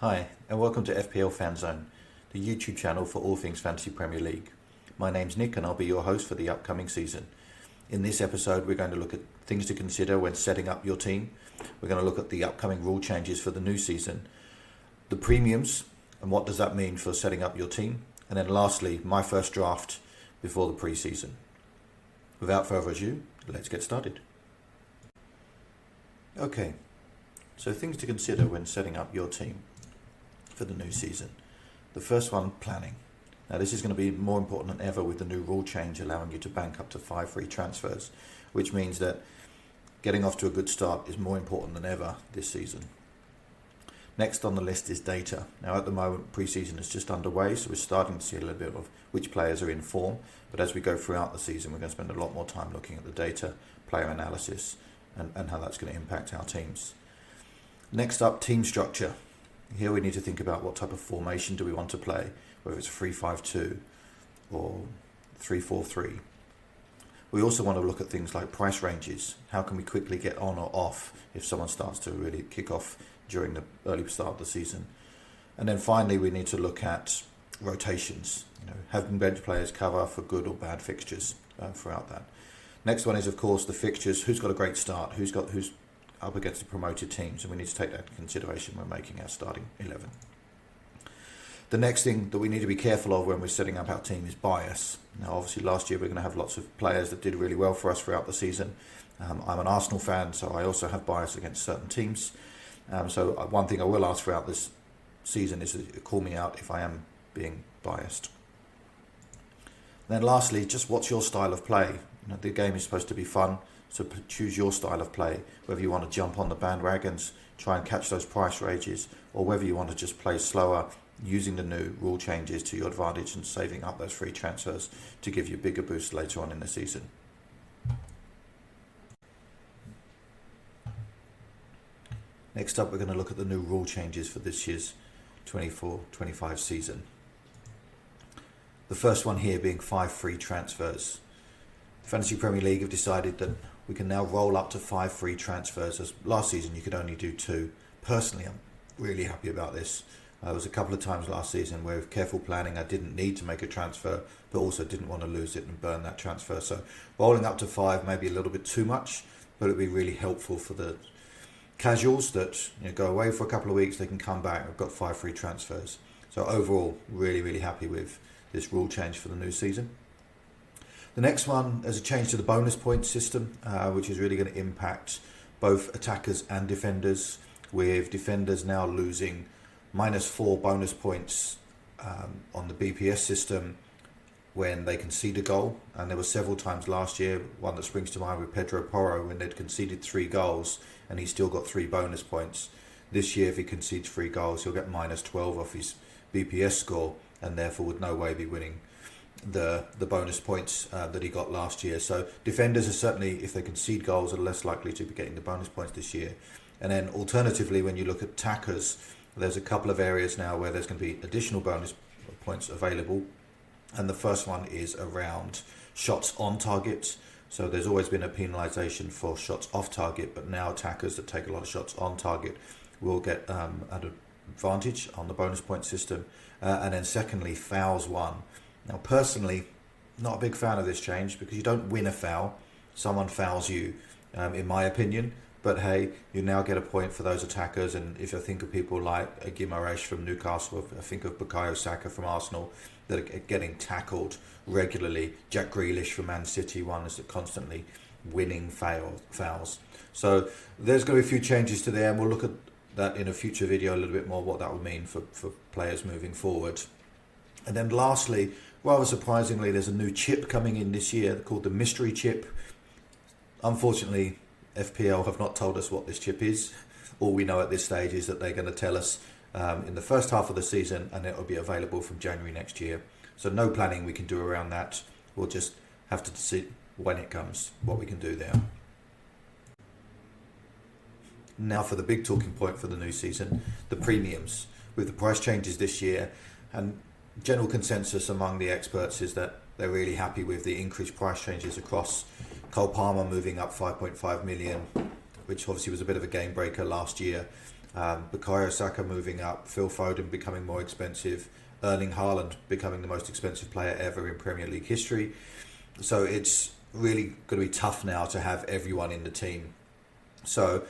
Hi, and welcome to FPL Fanzone, the YouTube channel for all things Fantasy Premier League. My name's Nick and I'll be your host for the upcoming season. In this episode, we're going to look at things to consider when setting up your team. We're going to look at the upcoming rule changes for the new season, the premiums, and what does that mean for setting up your team. And then lastly, my first draft before the pre-season. Without further ado, let's get started. Okay, so things to consider when setting up your team for the new season. The first one, planning. Now this is going to be more important than ever with the new rule change allowing you to bank up to 5 free transfers, which means that getting off to a good start is more important than ever this season. Next on the list is data. Now at the moment pre-season is just underway, so we're starting to see a little bit of which players are in form, but as we go throughout the season we're going to spend a lot more time looking at the data, player analysis and how that's going to impact our teams. Next up, team structure. Here we need to think about what type of formation do we want to play, whether it's a 3-5-2 or 3-4-3. We also want to look at things like price ranges. How can we quickly get on or off if someone starts to really kick off during the early start of the season? And then finally, we need to look at rotations. Having bench players cover for good or bad fixtures throughout that. Next one is, of course, the fixtures. Who's got a great start? Who's up against the promoted teams, and we need to take that into consideration when making our starting 11. The next thing that we need to be careful of when we're setting up our team is bias. Now obviously last year we're going to have lots of players that did really well for us throughout the season. I'm an Arsenal fan, so I also have bias against certain teams. So one thing I will ask throughout this season is to call me out if I am being biased. Then lastly, just what's your style of play? The game is supposed to be fun. So choose your style of play, whether you want to jump on the bandwagons, try and catch those price ranges, or whether you want to just play slower, using the new rule changes to your advantage and saving up those free transfers to give you a bigger boost later on in the season. Next up, we're going to look at the new rule changes for this year's 24-25 season. The first one here being 5 free transfers. The Fantasy Premier League have decided that we can now roll up to 5 free transfers, as last season you could only do 2. Personally, I'm really happy about this. There was a couple of times last season where with careful planning I didn't need to make a transfer, but also didn't want to lose it and burn that transfer. So rolling up to 5 may be a little bit too much, but it'll be really helpful for the casuals that go away for a couple of weeks, they can come back. I've got 5 free transfers. So overall, really happy with this rule change for the new season. The next one, there's a change to the bonus point system, which is really going to impact both attackers and defenders, with defenders now losing -4 bonus points on the BPS system when they concede a goal. And there were several times last year, one that springs to mind with Pedro Porro, when they'd conceded 3 goals and he still got 3 bonus points. This year, if he concedes 3 goals, he'll get -12 off his BPS score and therefore would no way be winning the bonus points that he got last year. So defenders are certainly, if they concede goals, are less likely to be getting the bonus points this year. And then alternatively, when you look at attackers, there's a couple of areas now where there's going to be additional bonus points available. And the first one is around shots on target. So there's always been a penalisation for shots off target, but now attackers that take a lot of shots on target will get an advantage on the bonus point system. And then secondly, fouls won. Now, personally, not a big fan of this change because you don't win a foul. Someone fouls you, in my opinion. But hey, you now get a point for those attackers. And if I think of people like Guimaraes from Newcastle, I think of Bukayo Saka from Arsenal that are getting tackled regularly. Jack Grealish from Man City, one is constantly winning fouls. So there's going to be a few changes to there, and we'll look at that in a future video a little bit more, what that would mean for players moving forward. And then lastly, rather surprisingly, there's a new chip coming in this year called the mystery chip. Unfortunately, FPL have not told us what this chip is. All we know at this stage is that they're going to tell us in the first half of the season, and it will be available from January next year. So no planning we can do around that. We'll just have to see when it comes, what we can do there. Now for the big talking point for the new season, the premiums. With the price changes this year, and general consensus among the experts is that they're really happy with the increased price changes across Cole Palmer moving up 5.5 million, which obviously was a bit of a game breaker last year. Bukayo Saka moving up, Phil Foden becoming more expensive, Erling Haaland becoming the most expensive player ever in Premier League history. So it's really going to be tough now to have everyone in the team. So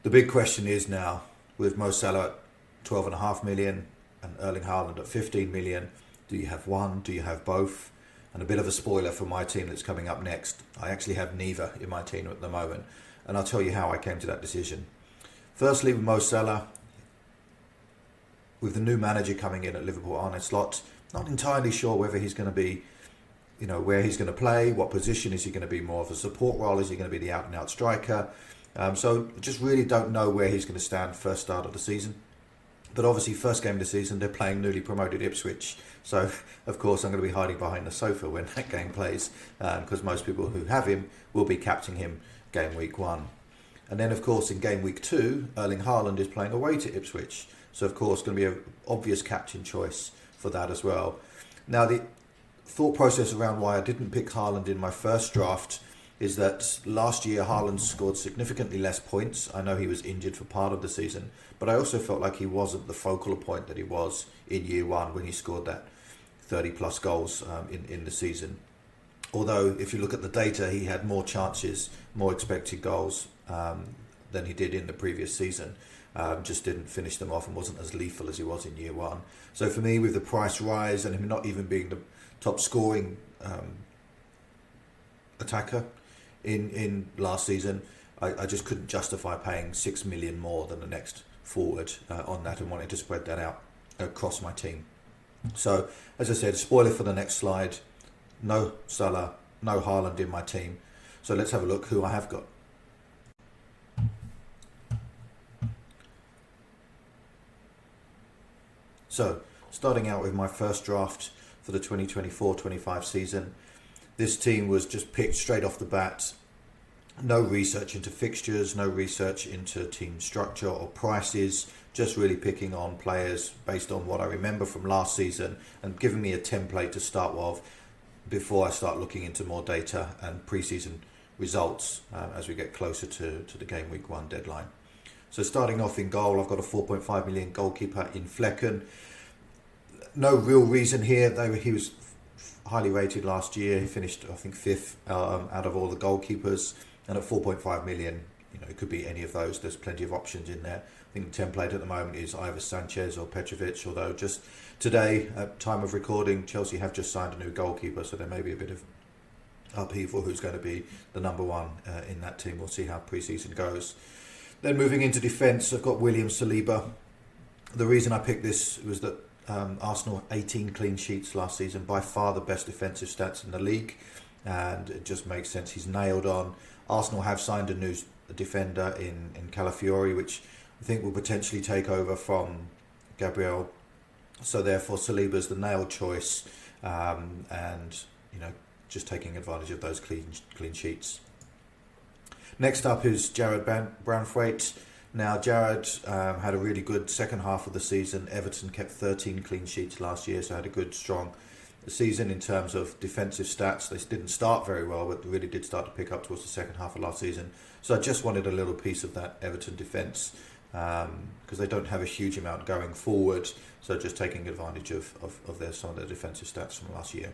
the big question is now, with Mo Salah at 12.5 million and Erling Haaland at 15 million, do you have one? Do you have both? And a bit of a spoiler for my team that's coming up next, I actually have neither in my team at the moment. And I'll tell you how I came to that decision. Firstly, with Mo Salah, with the new manager coming in at Liverpool, Arne Slot, not entirely sure whether he's going to be, where he's going to play, what position is he going to be, more of a support role, is he going to be the out-and-out striker? So just really don't know where he's going to stand first start of the season. But obviously, first game of the season, they're playing newly promoted Ipswich. So, of course, I'm going to be hiding behind the sofa when that game plays, because most people who have him will be captaining him game week 1. And then, of course, in game week 2, Erling Haaland is playing away to Ipswich. So, of course, going to be an obvious captain choice for that as well. Now, the thought process around why I didn't pick Haaland in my first draft is that last year Haaland scored significantly less points. I know he was injured for part of the season, but I also felt like he wasn't the focal point that he was in year 1 when he scored that 30 plus goals in the season. Although if you look at the data, he had more chances, more expected goals than he did in the previous season. Just didn't finish them off and wasn't as lethal as he was in year 1. So for me, with the price rise and him not even being the top scoring attacker in last season, I just couldn't justify paying 6 million more than the next forward on that, and wanted to spread that out across my team. So as I said, spoiler for the next slide, no Salah, no Haaland in my team. So let's have a look who I have got. So starting out with my first draft for the 2024-25 season, this team was just picked straight off the bat. No research into fixtures, no research into team structure or prices, just really picking on players based on what I remember from last season and giving me a template to start with before I start looking into more data and pre-season results as we get closer to the game week 1 deadline. So starting off in goal, I've got a 4.5 million goalkeeper in Flecken. No real reason here. He was highly rated last year. He finished, I think, 5th out of all the goalkeepers. And at 4.5 million, it could be any of those. There's plenty of options in there. I think the template at the moment is either Sanchez or Petrovic, although just today, at time of recording, Chelsea have just signed a new goalkeeper, so there may be a bit of upheaval who's going to be the number 1 in that team. We'll see how pre-season goes. Then moving into defence, I've got William Saliba. The reason I picked this was that Arsenal 18 clean sheets last season, by far the best defensive stats in the league, and it just makes sense. He's nailed on. Arsenal have signed a new defender in Calafiori, which I think will potentially take over from Gabriel. So therefore Saliba's the nailed choice, and just taking advantage of those clean sheets. Next up is Jared Branthwaite. Now, Jared had a really good second half of the season. Everton kept 13 clean sheets last year, so had a good, strong season in terms of defensive stats. They didn't start very well, but really did start to pick up towards the second half of last season. So I just wanted a little piece of that Everton defence, because they don't have a huge amount going forward. So just taking advantage of some of their defensive stats from last year.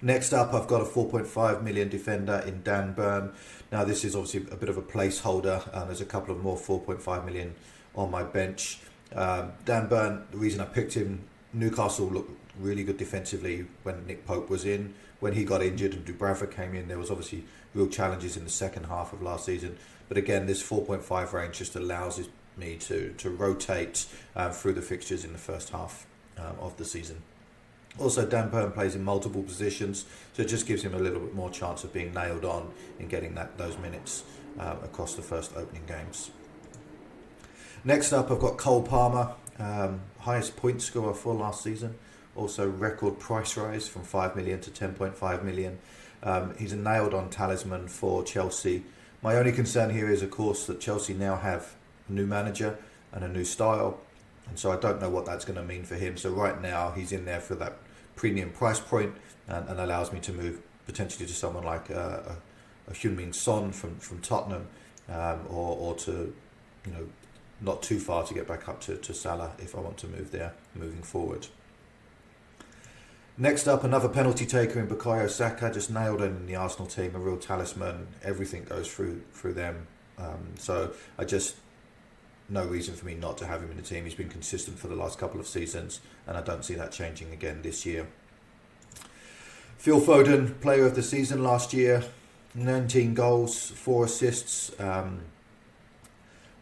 Next up, I've got a 4.5 million defender in Dan Burn. Now, this is obviously a bit of a placeholder. There's a couple of more 4.5 million on my bench. Dan Burn, the reason I picked him, Newcastle looked really good defensively when Nick Pope was in. When he got injured and Dubravka came in, there was obviously real challenges in the second half of last season. But again, this 4.5 range just allows me to rotate through the fixtures in the first half of the season. Also, Dan Burn plays in multiple positions, so it just gives him a little bit more chance of being nailed on in getting those minutes across the first opening games. Next up, I've got Cole Palmer, highest point scorer for last season. Also, record price rise from 5 million to 10.5 million. He's a nailed-on talisman for Chelsea. My only concern here is, of course, that Chelsea now have a new manager and a new style, and so I don't know what that's going to mean for him. So right now, he's in there for that premium price point and allows me to move potentially to someone like a Heung-min Son from Tottenham, or to not too far to get back up to Salah if I want to move there moving forward. Next up, another penalty taker in Bukayo Saka, just nailed in the Arsenal team, a real talisman. Everything goes through them. So I just, no reason for me not to have him in the team. He's been consistent for the last couple of seasons, and I don't see that changing again this year. Phil Foden, player of the season last year, 19 goals, 4 assists.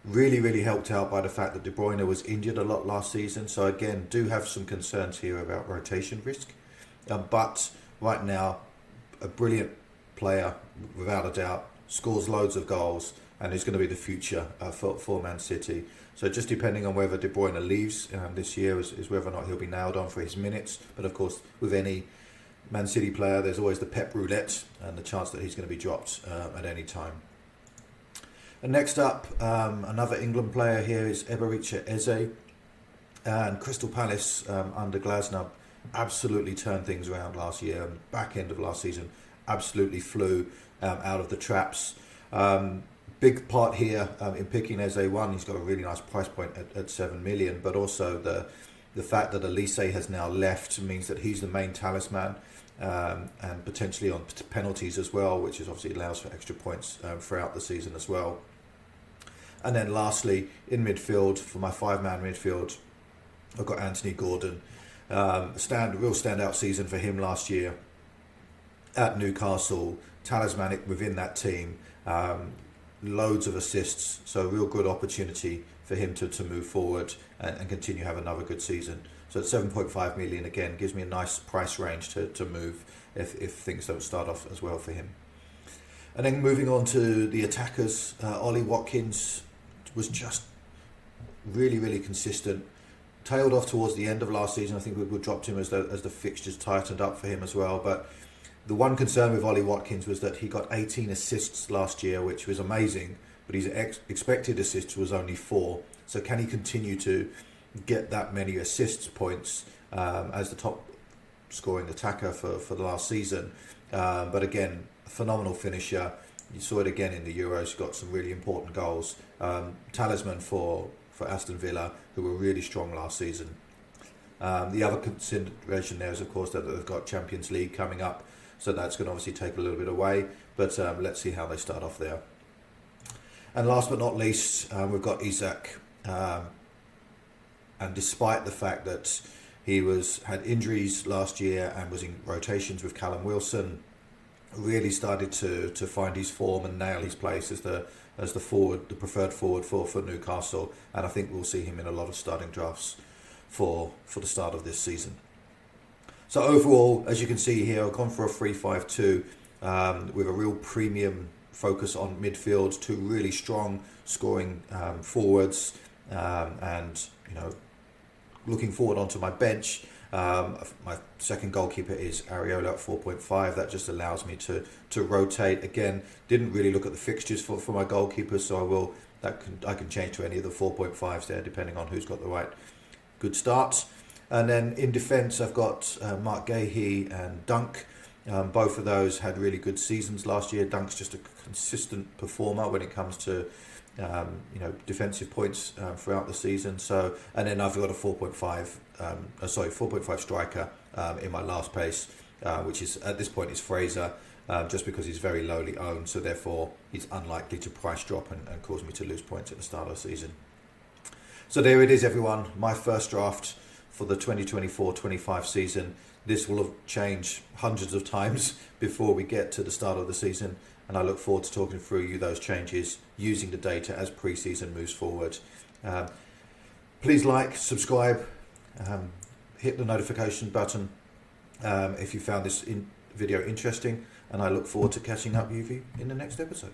Really helped out by the fact that De Bruyne was injured a lot last season. So again, do have some concerns here about rotation risk. But right now, a brilliant player, without a doubt, scores loads of goals, and is going to be the future for Man City. So just depending on whether De Bruyne leaves this year is whether or not he'll be nailed on for his minutes. But of course, with any Man City player, there's always the Pep roulette and the chance that he's going to be dropped at any time. And next up, another England player here is Eberechi Eze. And Crystal Palace under Glasner absolutely turned things around last year. Back end of last season, absolutely flew out of the traps. Big part here in picking Eze. One, he's got a really nice price point at 7 million, but also the fact that Elise has now left means that he's the main talisman, and potentially on penalties as well, which is obviously allows for extra points throughout the season as well. And then lastly, in midfield, for my 5-man midfield, I've got Anthony Gordon. Real standout season for him last year at Newcastle, talismanic within that team, loads of assists, so a real good opportunity for him to move forward and continue to have another good season. So at 7.5 million, again, gives me a nice price range to move if things don't start off as well for him. And then moving on to the attackers, Ollie Watkins was just really consistent. Tailed off towards the end of last season. I think we dropped him as the fixtures tightened up for him as well. But the one concern with Ollie Watkins was that he got 18 assists last year, which was amazing, but his expected assists was only 4. So can he continue to get that many assists points as the top scoring attacker for the last season? But again, a phenomenal finisher. You saw it again in the Euros. Got some really important goals. Talisman for Aston Villa, who were really strong last season. The other consideration there is, of course, that they've got Champions League coming up, so that's going to obviously take a little bit away, but let's see how they start off there. And last but not least, we've got Isak, and despite the fact that he had injuries last year and was in rotations with Callum Wilson, really started to find his form and nail his place as the preferred forward for Newcastle, and I think we'll see him in a lot of starting drafts for the start of this season. So overall, as you can see here, I've gone for a 3-5-2 with a real premium focus on midfield, 2 really strong scoring forwards, and looking forward onto my bench. My second goalkeeper is Areola at 4.5. That just allows me to rotate. Again, didn't really look at the fixtures for my goalkeepers, so I can change to any of the 4.5s there, depending on who's got the right good starts. And then in defence, I've got Mark Gahey and Dunk. Both of those had really good seasons last year. Dunk's just a consistent performer when it comes to defensive points throughout the season. So, and then I've got a 4.5 striker in my last place, which is at this point is Fraser, just because he's very lowly owned. So therefore, he's unlikely to price drop and cause me to lose points at the start of the season. So there it is, everyone. My first draft for the 2024-25 season. This will have changed hundreds of times before we get to the start of the season, and I look forward to talking through those changes using the data as pre-season moves forward. Please like, subscribe, hit the notification button if you found this video interesting, and I look forward to catching up with you in the next episode.